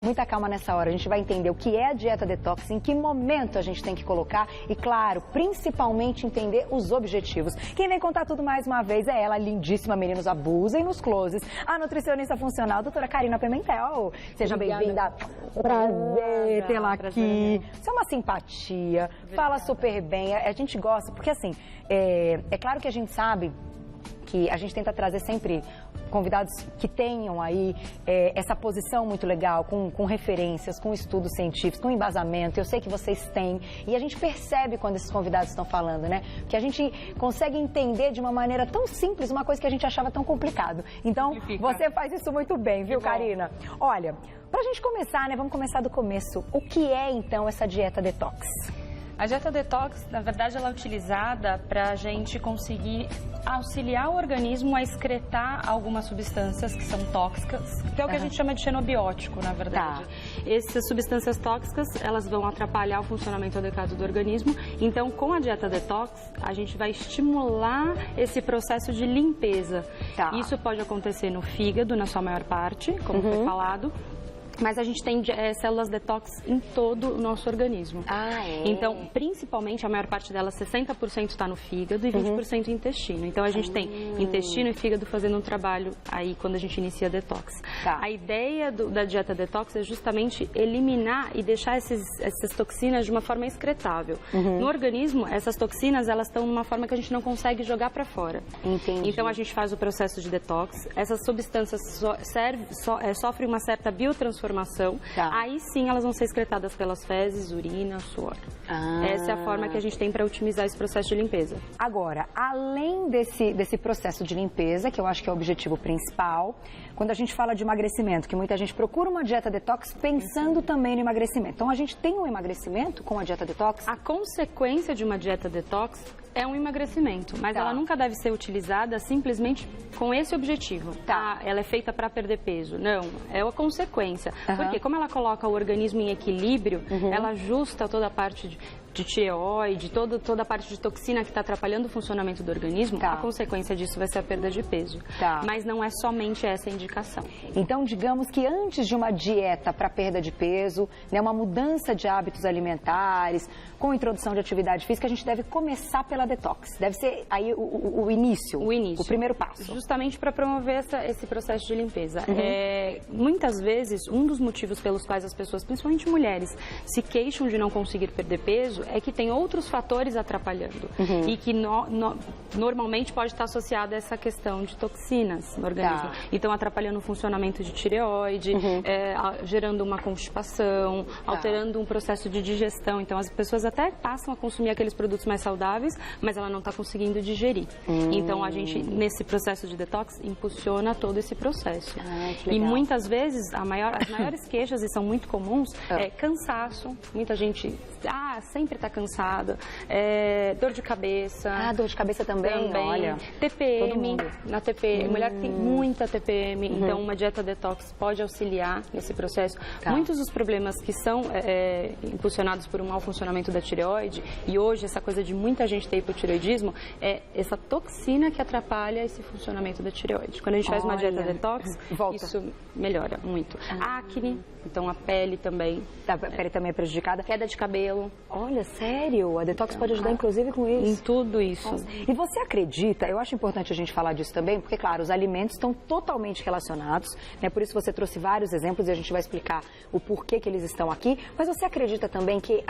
Muita calma nessa hora, a gente vai entender o que é a dieta detox, em que momento a gente tem que colocar e, claro, principalmente entender os objetivos. Quem vem contar tudo mais uma vez é ela, lindíssima, meninos, abusem nos closes, a nutricionista funcional, doutora Karina Pimentel. Seja bem-vinda. Prazer tê-la aqui. Você é uma simpatia, fala super bem, a gente gosta, porque assim, é claro que a gente sabe que a gente tenta trazer sempre convidados que tenham aí essa posição muito legal, com referências, com estudos científicos, com embasamento. Eu sei que vocês têm e a gente percebe quando esses convidados estão falando, né? Que a gente consegue entender de uma maneira tão simples uma coisa que a gente achava tão complicado. Então, você faz isso muito bem, viu, Karina? Olha, pra gente começar, né? Vamos começar do começo. O que é, então, essa dieta detox? A dieta detox, na verdade, ela é utilizada para a gente conseguir auxiliar o organismo a excretar algumas substâncias que são tóxicas, que é o que a gente chama de xenobiótico, na verdade. Essas substâncias tóxicas, elas vão atrapalhar o funcionamento adequado do organismo. Então, com a dieta detox, a gente vai estimular esse processo de limpeza. Isso pode acontecer no fígado, na sua maior parte, como foi falado. Mas a gente tem células detox em todo o nosso organismo. Então, principalmente, a maior parte delas, 60% está no fígado e 20% no intestino. Então, a gente tem intestino e fígado fazendo um trabalho aí quando a gente inicia a detox. A ideia da dieta detox é justamente eliminar e deixar essas toxinas de uma forma excretável. No organismo, essas toxinas, elas estão numa forma que a gente não consegue jogar para fora. Então, a gente faz o processo de detox. Essas substâncias sofrem uma certa biotransformação. Aí sim elas vão ser excretadas pelas fezes, urina, suor. Essa é a forma que a gente tem para otimizar esse processo de limpeza. Agora, além desse processo de limpeza, que eu acho que é o objetivo principal, quando a gente fala de emagrecimento, que muita gente procura uma dieta detox pensando também no emagrecimento. Então, a gente tem um emagrecimento com a dieta detox? A consequência de uma dieta detox é um emagrecimento, mas ela nunca deve ser utilizada simplesmente com esse objetivo. Ela é feita para perder peso. Não, é a consequência. Porque como ela coloca o organismo em equilíbrio, ela ajusta toda a parte de tireoide, toda a parte de toxina que está atrapalhando o funcionamento do organismo, a consequência disso vai ser a perda de peso. Mas não é somente essa a indicação. Então, digamos que antes de uma dieta para perda de peso, né, uma mudança de hábitos alimentares, com introdução de atividade física, a gente deve começar pela detox. Deve ser aí o início. O primeiro passo. Justamente para promover esse processo de limpeza. Muitas vezes, um dos motivos pelos quais as pessoas, principalmente mulheres, se queixam de não conseguir perder peso é que tem outros fatores atrapalhando e que normalmente pode estar associado a essa questão de toxinas no organismo. Então, atrapalhando o funcionamento de tireoide, gerando uma constipação, alterando um processo de digestão. Então, as pessoas até passam a consumir aqueles produtos mais saudáveis, mas ela não está conseguindo digerir. Então, a gente, nesse processo de detox, impulsiona todo esse processo. E muitas vezes, as maiores queixas, e são muito comuns, é cansaço. Muita gente sempre está cansada, dor de cabeça. Dor de cabeça também, olha. TPM, na TPM, mulher tem muita TPM, então uma dieta detox pode auxiliar nesse processo. Muitos dos problemas que são impulsionados por um mau funcionamento da tireoide, e hoje essa coisa de muita gente ter hipotireoidismo, é essa toxina que atrapalha esse funcionamento da tireoide. Quando a gente faz uma dieta detox, isso melhora muito. Acne, então a pele também. A pele também é prejudicada. Queda de cabelo. Olha, sério? A detox pode ajudar inclusive com isso? Em tudo isso. E você acredita, eu acho importante a gente falar disso também, porque claro, os alimentos estão totalmente relacionados, né? Por isso você trouxe vários exemplos e a gente vai explicar o porquê que eles estão aqui, mas você acredita também que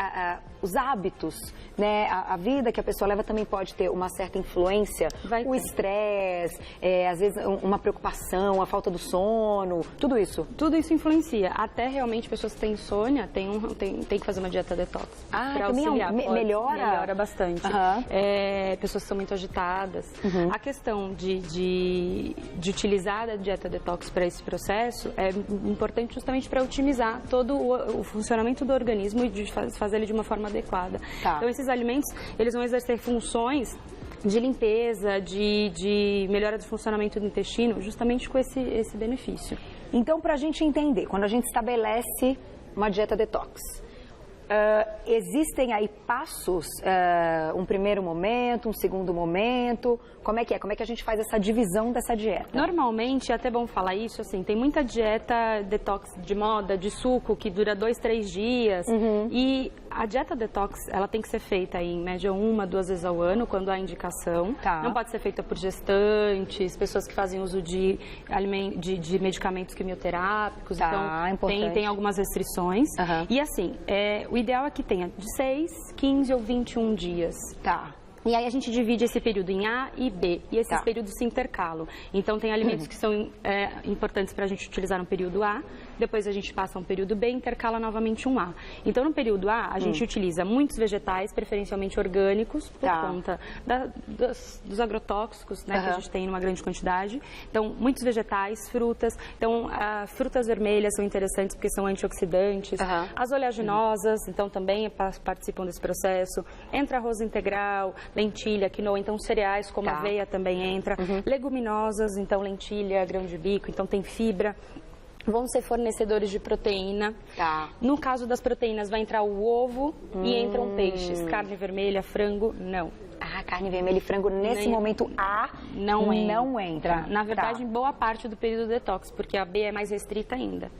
os hábitos, né, a vida que a pessoa leva também pode ter uma certa influência? O estresse, às vezes uma preocupação, a falta do sono, tudo isso? Tudo isso influencia. Até realmente pessoas que têm insônia tem que fazer uma dieta detox. Para auxiliar. Melhora bastante. Pessoas que são muito agitadas. A questão de utilizar a dieta detox para esse processo é importante justamente para otimizar todo o funcionamento do organismo e de fazer ele de uma forma adequada. Então, esses alimentos, eles vão exercer funções de limpeza, de melhora do funcionamento do intestino, justamente com esse benefício. Então, para a gente entender, quando a gente estabelece uma dieta detox, existem aí passos, um primeiro momento, um segundo momento, como é que é? Como é que a gente faz essa divisão dessa dieta? Normalmente, é até bom falar isso, assim, tem muita dieta detox de moda, de suco, que dura 2, 3 dias, e a dieta detox, ela tem que ser feita aí, em média 1, 2 vezes ao ano, quando há indicação. Tá. Não pode ser feita por gestantes, pessoas que fazem uso de medicamentos quimioterápicos, então tem algumas restrições. E assim, o ideal é que tenha de 6, 15 ou 21 dias. Tá. E aí a gente divide esse período em A e B, e esses períodos se intercalam. Então tem alimentos que são importantes para a gente utilizar no período A, depois a gente passa um período B e intercala novamente um A. Então no período A a gente utiliza muitos vegetais, preferencialmente orgânicos, por conta dos agrotóxicos, né, que a gente tem numa grande quantidade. Então muitos vegetais, frutas. Então frutas vermelhas são interessantes porque são antioxidantes. As oleaginosas, então também participam desse processo. Entra arroz integral, lentilha, quinoa, então cereais como aveia também entra. Leguminosas, então lentilha, grão de bico, então tem fibra. Vão ser fornecedores de proteína. No caso das proteínas vai entrar o ovo e entram peixes. Carne vermelha, frango, não. Carne vermelha e frango nesse momento A não entra. Na verdade, em boa parte do período detox, porque a B é mais restrita ainda.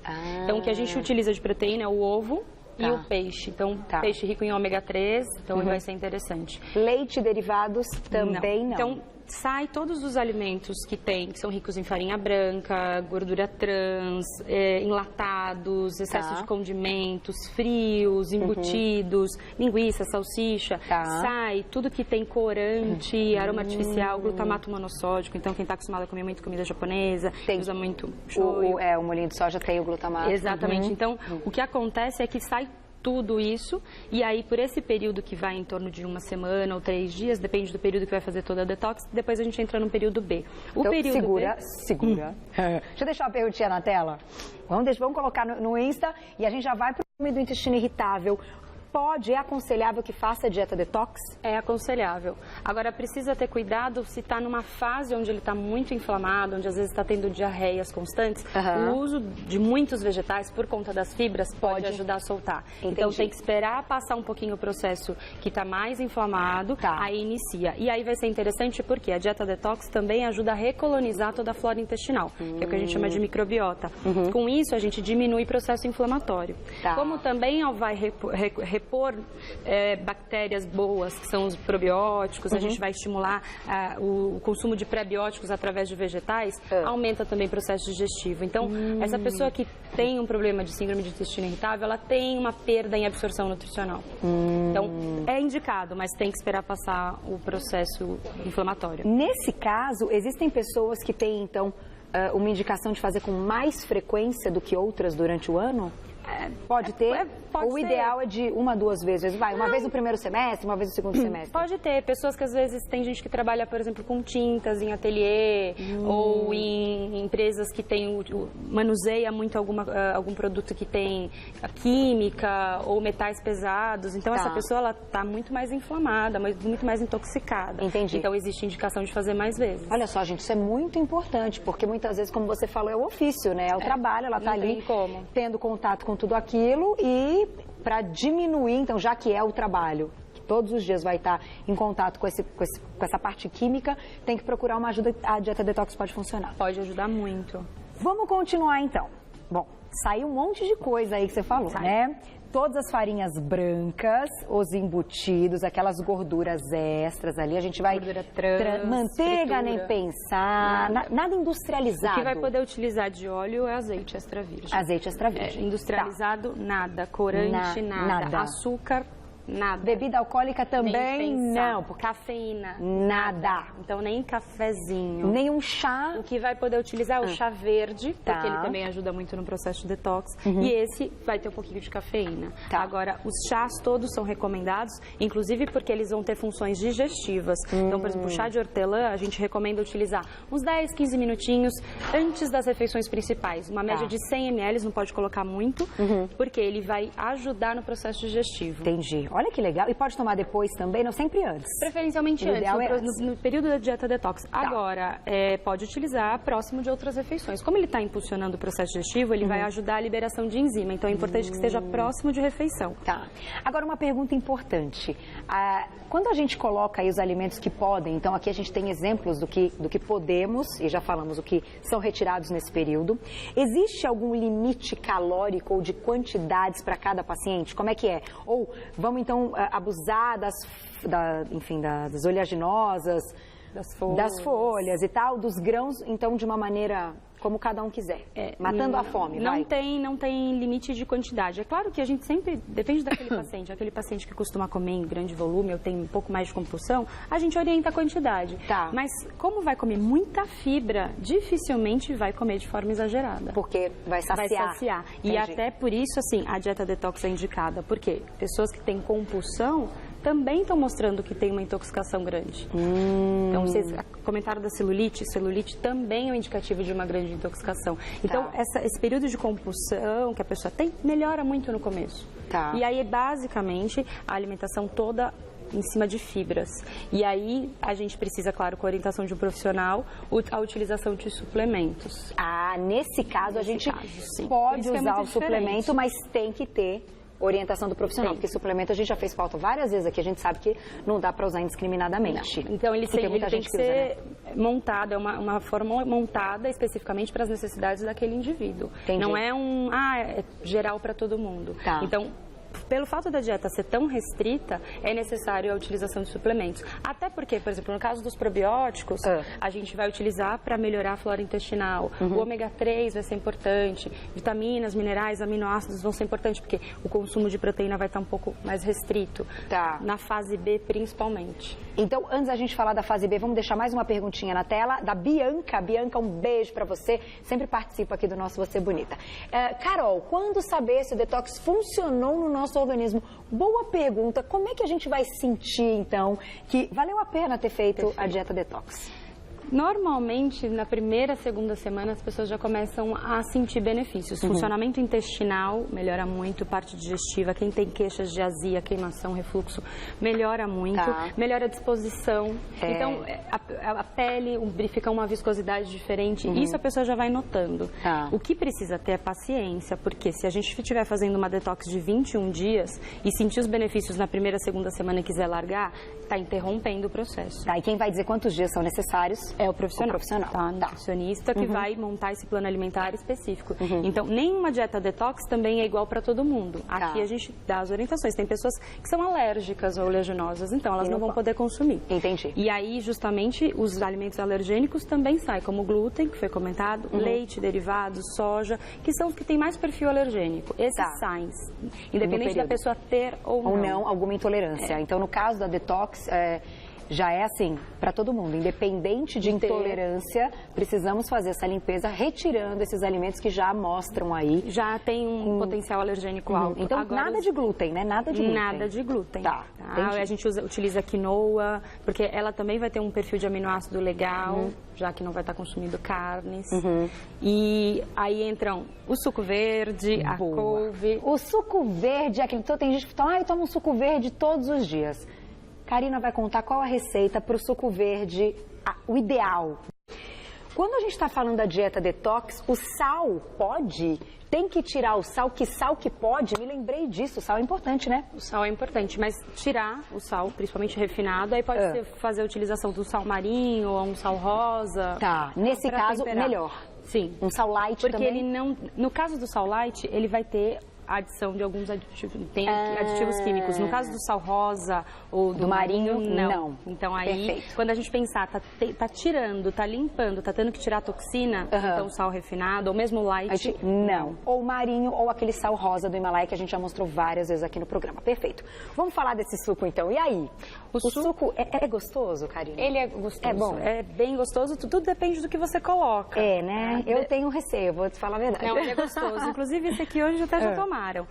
Então o que a gente utiliza de proteína é o ovo e o peixe. Então, peixe rico em ômega 3, então vai ser interessante. Leite e derivados também não. Então, sai todos os alimentos que são ricos em farinha branca, gordura trans, enlatados, excesso de condimentos, frios, embutidos, linguiça, salsicha. Sai tudo que tem corante, aroma artificial, glutamato monossódico. Então, quem está acostumado a comer muito comida japonesa, usa muito shoyu. O molhinho de soja tem o glutamato. Exatamente. Então, o que acontece é que sai tudo isso, e aí por esse período que vai em torno de 1 semana ou 3 dias, depende do período que vai fazer toda a detox, depois a gente entra no período B. Então, segura. Deixa eu deixar uma perguntinha na tela. Vamos colocar no Insta e a gente já vai para o do intestino irritável. É aconselhável que faça dieta detox? É aconselhável. Agora, precisa ter cuidado se está numa fase onde ele está muito inflamado, onde às vezes está tendo diarreias constantes. O uso de muitos vegetais, por conta das fibras, pode ajudar a soltar. Então, tem que esperar passar um pouquinho o processo que está mais inflamado, aí inicia. E aí vai ser interessante porque a dieta detox também ajuda a recolonizar toda a flora intestinal, que é o que a gente chama de microbiota. Com isso, a gente diminui o processo inflamatório. Como também vai repor bactérias boas, que são os probióticos, a gente vai estimular o consumo de prebióticos através de vegetais, aumenta também o processo digestivo. Então, essa pessoa que tem um problema de síndrome de intestino irritável, ela tem uma perda em absorção nutricional. Então, é indicado, mas tem que esperar passar o processo inflamatório. Nesse caso, existem pessoas que têm, então, uma indicação de fazer com mais frequência do que outras durante o ano? Pode ter? O ideal é de 1, 2 vezes. Uma vez no primeiro semestre, uma vez no segundo semestre. Pode ter. Pessoas que às vezes tem gente que trabalha, por exemplo, com tintas em ateliê ou em empresas que manuseia muito algum produto que tem química ou metais pesados. Então essa pessoa ela está muito mais inflamada, muito mais intoxicada. Entendi. Então existe indicação de fazer mais vezes. Olha só, gente, isso é muito importante, porque muitas vezes, como você falou, é o ofício, né? É o trabalho, ela está ali tendo contato com tudo aquilo e para diminuir, então, já que é o trabalho, que todos os dias vai estar em contato com essa parte química, tem que procurar uma ajuda. A dieta detox pode funcionar. Pode ajudar muito. Vamos continuar, então. Bom, saiu um monte de coisa aí que você falou, né? Todas as farinhas brancas, os embutidos, aquelas gorduras extras ali, a gente vai manteiga, nem pensar, nada industrializado. O que vai poder utilizar de óleo é azeite extra virgem. Azeite extra virgem. Industrializado, nada. Corante, nada. Açúcar, nada. Bebida alcoólica também não. Cafeína, nada. Então nem cafezinho. Nem um chá. O que vai poder utilizar é o chá verde, porque ele também ajuda muito no processo de detox. E esse vai ter um pouquinho de cafeína. Agora, os chás todos são recomendados, inclusive porque eles vão ter funções digestivas. Então, por exemplo, o chá de hortelã, a gente recomenda utilizar uns 10, 15 minutinhos antes das refeições principais. Uma média de 100 ml, não pode colocar muito, porque ele vai ajudar no processo digestivo. Entendi. olha que legal. E pode tomar depois também, não sempre antes? Preferencialmente antes, no período da dieta detox. Tá. Agora, pode utilizar próximo de outras refeições. Como ele está impulsionando o processo digestivo, ele vai ajudar a liberação de enzima. Então, é importante que esteja próximo de refeição. Tá. Agora, uma pergunta importante. Quando a gente coloca aí os alimentos que podem, então aqui a gente tem exemplos do que podemos, e já falamos o que são retirados nesse período. Existe algum limite calórico ou de quantidades para cada paciente? Como é que é? Ou vamos então abusar das oleaginosas, das folhas e tal, dos grãos, então de uma maneira como cada um quiser, matando a fome, não tem limite de quantidade. É claro que a gente sempre, depende daquele paciente, aquele paciente que costuma comer em grande volume ou tem um pouco mais de compulsão, a gente orienta a quantidade. Tá. Mas como vai comer muita fibra, dificilmente vai comer de forma exagerada. Porque vai saciar. Vai saciar. E até por isso, assim, a dieta detox é indicada. Porque pessoas que têm compulsão também estão mostrando que tem uma intoxicação grande. Então, vocês comentaram da celulite também é um indicativo de uma grande intoxicação. Então, esse período de compulsão que a pessoa tem, melhora muito no começo. Tá. E aí, basicamente, a alimentação toda em cima de fibras. E aí, a gente precisa, claro, com a orientação de um profissional, a utilização de suplementos. Nesse caso, a gente pode usar o suplemento, mas tem que ter orientação do profissional, porque suplemento a gente já fez pauta várias vezes aqui, a gente sabe que não dá para usar indiscriminadamente. Não. Então ele tem que ser montado, é uma forma montada especificamente para as necessidades daquele indivíduo. Entendi. Não é é geral para todo mundo. Tá. Então, pelo fato da dieta ser tão restrita, é necessário a utilização de suplementos. Até porque, por exemplo, no caso dos probióticos, a gente vai utilizar para melhorar a flora intestinal. O ômega 3 vai ser importante, vitaminas, minerais, aminoácidos vão ser importantes, porque o consumo de proteína vai estar um pouco mais restrito. Tá. Na fase B, principalmente. Então, antes da gente falar da fase B, vamos deixar mais uma perguntinha na tela, da Bianca. Bianca, um beijo para você. Sempre participa aqui do nosso Você Bonita. Carol, quando saber se o detox funcionou no nosso organismo? Boa pergunta. Como é que a gente vai sentir, então, que valeu a pena ter feito a dieta detox? Normalmente, na primeira, segunda semana, as pessoas já começam a sentir benefícios. Funcionamento intestinal melhora muito, parte digestiva. Quem tem queixas de azia, queimação, refluxo, melhora muito. Tá. Melhora a disposição. Então, a pele fica uma viscosidade diferente. Isso a pessoa já vai notando. Tá. O que precisa ter é paciência, porque se a gente estiver fazendo uma detox de 21 dias e sentir os benefícios na primeira, segunda semana e quiser largar, está interrompendo o processo. Tá, e quem vai dizer quantos dias são necessários? É o profissional. Tá. Nutricionista que vai montar esse plano alimentar específico. Então, nenhuma dieta detox também é igual para todo mundo. Aqui a gente dá as orientações. Tem pessoas que são alérgicas ou oleaginosas, então elas não vão poder consumir. Entendi. E aí, justamente, os alimentos alergênicos também saem, como glúten, que foi comentado, leite, derivados, soja, que são os que têm mais perfil alergênico. Esses saem, independente da pessoa ter ou não alguma intolerância. Então, no caso da detox, já é assim para todo mundo, independente de intolerância, precisamos fazer essa limpeza retirando esses alimentos que já mostram aí. Já tem um potencial alergênico alto. Então, nada de glúten, né? Nada de glúten. Nada de glúten. Tá. A gente utiliza quinoa, porque ela também vai ter um perfil de aminoácido legal, já que não vai estar consumindo carnes. E aí entram o suco verde, a couve. O suco verde, tem gente que fala, eu tomo um suco verde todos os dias. Karina vai contar qual a receita para o suco verde, o ideal. Quando a gente está falando da dieta detox, o sal pode? Tem que tirar o sal? Que sal que pode? Me lembrei disso, o sal é importante, né? O sal é importante, mas tirar o sal, principalmente refinado, aí pode ser fazer a utilização do sal marinho ou um sal rosa. Tá, nesse caso, melhor. Sim. Um sal light porque também? Ele não... No caso do sal light, ele vai ter a adição de alguns aditivos, tem aditivos químicos. No caso do sal rosa ou do marinho, não. Então aí, quando a gente pensar, tá tirando, tá limpando, tá tendo que tirar a toxina, então sal refinado ou mesmo light, não. Ou marinho ou aquele sal rosa do Himalaia que a gente já mostrou várias vezes aqui no programa. Perfeito. Vamos falar desse suco então. E aí? O suco é gostoso, Karina? Ele é gostoso. É bom? É bem gostoso, tudo depende do que você coloca. É, né? Eu tenho receio, vou te falar a verdade. Não, ele é gostoso. Inclusive esse aqui hoje até já tomar. tomaram.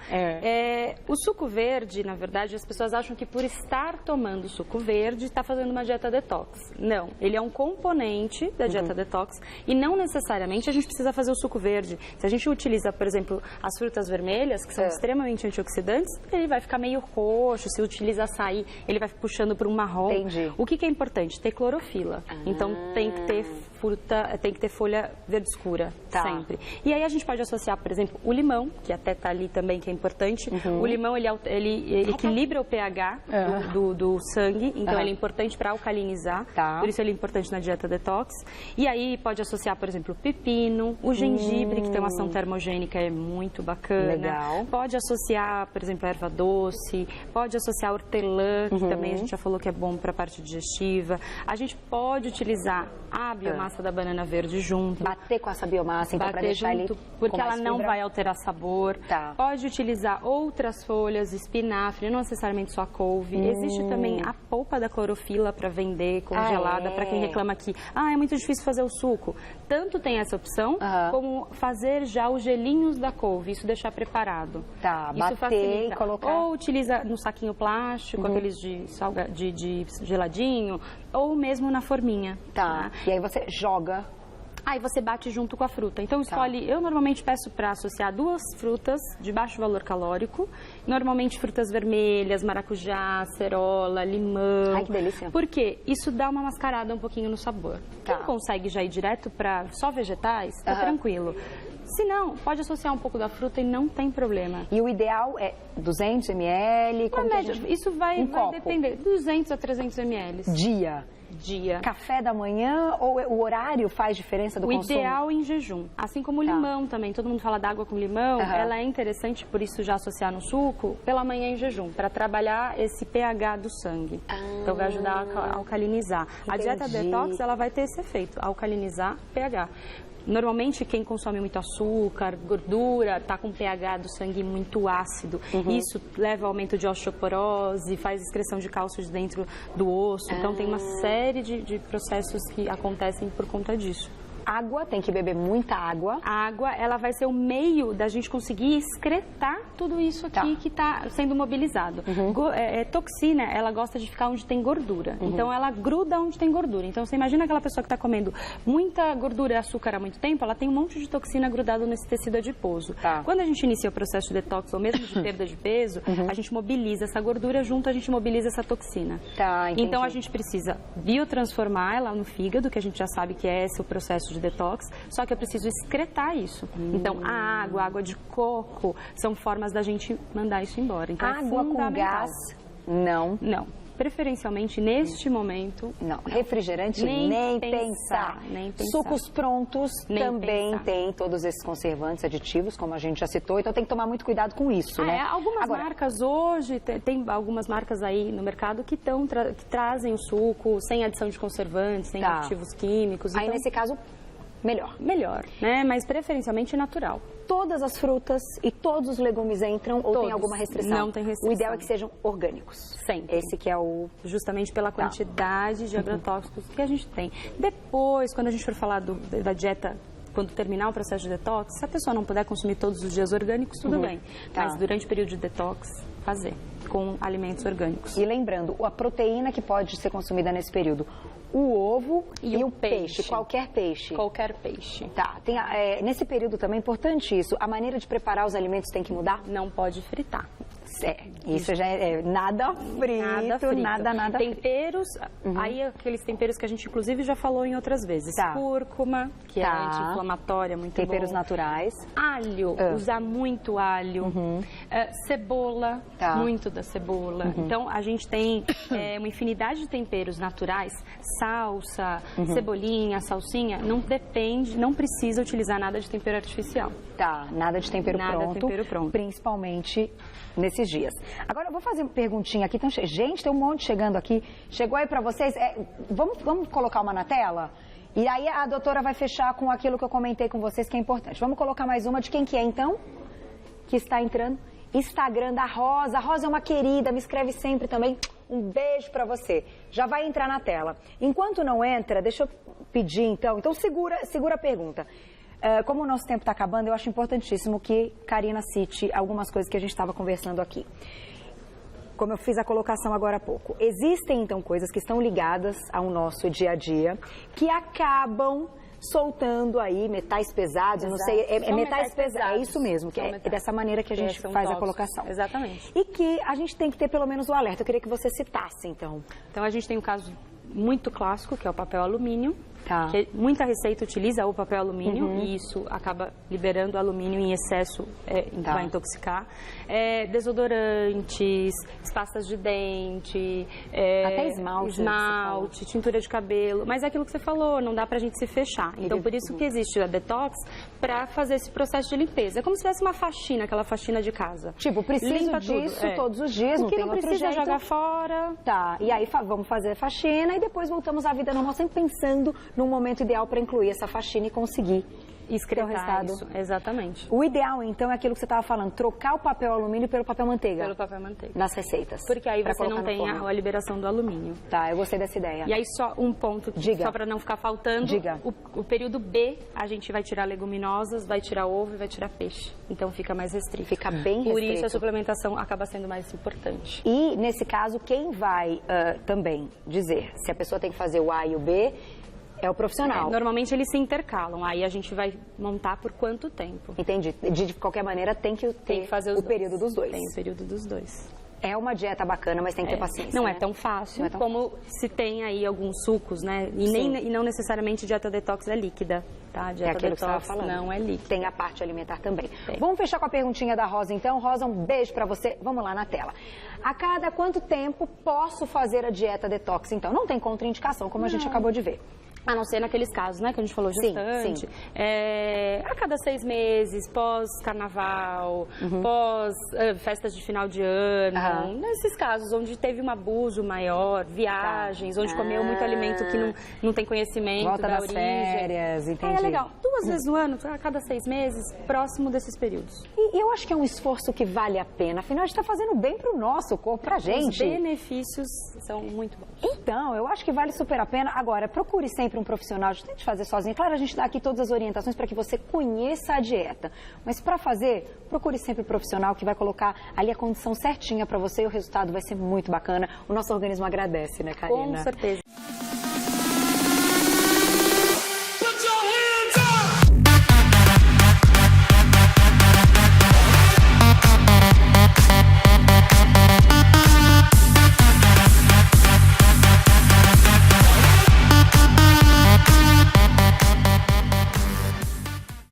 O suco verde, na verdade, as pessoas acham que por estar tomando suco verde está fazendo uma dieta detox. Não, ele é um componente da dieta detox e não necessariamente a gente precisa fazer o suco verde. Se a gente utiliza, por exemplo, as frutas vermelhas, que são extremamente antioxidantes, ele vai ficar meio roxo. Se utiliza açaí, ele vai puxando para um marrom. Entendi. O que é importante? Ter clorofila. Então tem que ter fruta, tem que ter folha verde escura, sempre. E aí a gente pode associar, por exemplo, o limão, que até está ali também, que é importante. O limão, ele equilibra o pH do sangue, então ele é importante para alcalinizar, por isso ele é importante na dieta detox. E aí pode associar, por exemplo, o pepino, o gengibre, que tem uma ação termogênica, é muito bacana. Legal. Pode associar, por exemplo, a erva doce, pode associar a hortelã, que também a gente já falou que é bom para a parte digestiva. A gente pode utilizar a biomassa da banana verde junto. Bater com essa biomassa, então, para deixar junto, ele porque ela não vai alterar sabor. Pode utilizar outras folhas, espinafre, não necessariamente só a couve. Existe também a polpa da clorofila para vender congelada, para quem reclama que é muito difícil fazer o suco. Tanto tem essa opção, como fazer já os gelinhos da couve, isso deixar preparado. Isso bater facilita. E colocar. Ou utiliza no saquinho plástico, aqueles de geladinho, ou mesmo na forminha. E aí você joga. Aí você bate junto com a fruta. Então escolhe, eu normalmente peço para associar 2 frutas de baixo valor calórico, normalmente frutas vermelhas, maracujá, acerola, limão. Ai, que delícia. Porque isso dá uma mascarada um pouquinho no sabor. Quem consegue já ir direto para só vegetais, tá tranquilo. Se não, pode associar um pouco da fruta e não tem problema. E o ideal é 200 ml? Na média, isso vai depender, 200 a 300 ml. Dia. Café da manhã ou o horário faz diferença do consumo? O ideal em jejum. Assim como o limão também. Todo mundo fala d'água com limão. Ela é interessante, por isso já associar no suco, pela manhã em jejum, para trabalhar esse pH do sangue. Então vai ajudar a alcalinizar. A dieta detox, ela vai ter esse efeito, alcalinizar pH. Normalmente, quem consome muito açúcar, gordura, está com pH do sangue muito ácido. Isso leva ao aumento de osteoporose, faz excreção de cálcio de dentro do osso. Então, tem uma série de processos que acontecem por conta disso. Água, tem que beber muita água. A água, ela vai ser o meio da gente conseguir excretar tudo isso aqui que está sendo mobilizado. Toxina, ela gosta de ficar onde tem gordura. Então, ela gruda onde tem gordura. Então, você imagina aquela pessoa que está comendo muita gordura e açúcar há muito tempo, ela tem um monte de toxina grudado nesse tecido adiposo. Quando a gente inicia o processo de detox, ou mesmo de perda de peso, a gente mobiliza essa gordura junto, a gente mobiliza essa toxina. Então, a gente precisa biotransformar ela no fígado, que a gente já sabe que é esse o processo de detox, só que eu preciso excretar isso. Então, a água de coco, são formas da gente mandar isso embora. Então, água com gás, não. Não. Preferencialmente, neste momento... Não. Refrigerante, nem pensar. Sucos prontos também tem todos esses conservantes, aditivos, como a gente já citou. Então, tem que tomar muito cuidado com isso, né? Algumas marcas hoje, tem algumas marcas aí no mercado que trazem o suco sem adição de conservantes, sem aditivos químicos. Aí, nesse caso... Melhor, né? Mas preferencialmente natural. Todas as frutas e todos os legumes entram ou tem alguma restrição? Não tem restrição. O ideal é que sejam orgânicos. Sempre. Esse que é o... Justamente pela quantidade de agrotóxicos que a gente tem. Depois, quando a gente for falar da dieta, quando terminar o processo de detox, se a pessoa não puder consumir todos os dias orgânicos, tudo bem. Mas durante o período de detox, fazer com alimentos orgânicos. E lembrando, a proteína que pode ser consumida nesse período, o ovo e o peixe. Qualquer peixe. Qualquer peixe. Nesse período também é importante isso. A maneira de preparar os alimentos tem que mudar? Não pode fritar. Isso já é nada frito, nada temperos, aí aqueles temperos que a gente inclusive já falou em outras vezes. Cúrcuma, que é anti-inflamatória, muito temperos naturais. Alho, usar muito alho. Cebola, muito da cebola. Então, a gente tem uma infinidade de temperos naturais. Salsa, cebolinha, salsinha, não precisa utilizar nada de tempero artificial. Nada de tempero pronto. Principalmente nesses dias. Agora eu vou fazer uma perguntinha aqui. Então, gente, tem um monte chegando aqui. Chegou aí para vocês? Vamos colocar uma na tela? E aí a doutora vai fechar com aquilo que eu comentei com vocês que é importante. Vamos colocar mais uma de quem que é então? Que está entrando. Instagram da Rosa. A Rosa é uma querida, me escreve sempre também. Um beijo para você. Já vai entrar na tela. Enquanto não entra, deixa eu pedir então. Então segura a pergunta. Como o nosso tempo está acabando, eu acho importantíssimo que Karina cite algumas coisas que a gente estava conversando aqui. Como eu fiz a colocação agora há pouco. Existem, então, coisas que estão ligadas ao nosso dia a dia, que acabam soltando aí metais pesados, eu não sei, é metais pesados, é isso mesmo, que é dessa maneira que a gente faz a colocação. Exatamente. E que a gente tem que ter pelo menos o alerta. Eu queria que você citasse, então. Então, a gente tem um caso muito clássico, que é o papel alumínio. Tá. Que muita receita utiliza o papel alumínio e isso acaba liberando alumínio em excesso, vai intoxicar. Desodorantes, pastas de dente, até esmalte, tintura de cabelo. Mas é aquilo que você falou, não dá pra gente se fechar. Então, por isso que existe a detox, para fazer esse processo de limpeza. É como se tivesse uma faxina, aquela faxina de casa. Tipo, preciso disso todos os dias, não tem outro jeito. Precisa jogar fora. Tá, e aí vamos fazer a faxina e depois voltamos à vida normal, sempre pensando num momento ideal para incluir essa faxina e conseguir excretar isso. Exatamente. O ideal, então, é aquilo que você estava falando, trocar o papel alumínio pelo papel manteiga. Pelo papel manteiga. Nas receitas. Porque aí você não tem a liberação do alumínio. Tá, eu gostei dessa ideia. E aí só um ponto, só para não ficar faltando. Diga. O período B, a gente vai tirar leguminosas, vai tirar ovo e vai tirar peixe. Então fica mais restrito. Fica bem restrito. Por isso a suplementação acaba sendo mais importante. E, nesse caso, quem vai também dizer se a pessoa tem que fazer o A e o B é o profissional. Normalmente eles se intercalam, aí a gente vai montar por quanto tempo. Entendi. De qualquer maneira, tem que fazer o período dos dois. Tem o período dos dois. É uma dieta bacana, mas tem que ter paciência. Não é tão fácil como se tem aí alguns sucos, né? E não necessariamente dieta detox é líquida, tá? Dieta aquilo detox que você estava falando. Não é líquida. Tem a parte alimentar também. Vamos fechar com a perguntinha da Rosa, então. Rosa, um beijo pra você. Vamos lá na tela. A cada quanto tempo posso fazer a dieta detox, então? Não tem contraindicação, como a gente acabou de ver. A não ser naqueles casos, né, que a gente falou, gestante. Sim. A cada 6 meses, pós-carnaval, pós-festas de final de ano. Nesses casos onde teve um abuso maior, viagens, onde comeu muito alimento que não tem conhecimento Volta da das origem. Férias, entendi. É legal. 2 vezes no ano, a cada 6 meses, próximo desses períodos. E eu acho que é um esforço que vale a pena. Afinal, a gente está fazendo bem pro nosso corpo, pra gente. Os benefícios são muito bons. Então, eu acho que vale super a pena. Agora, procure sempre um profissional, não tente fazer sozinho. Claro, a gente dá aqui todas as orientações para que você conheça a dieta. Mas para fazer, procure sempre um profissional que vai colocar ali a condição certinha para você e o resultado vai ser muito bacana. O nosso organismo agradece, né, Karina? Com certeza.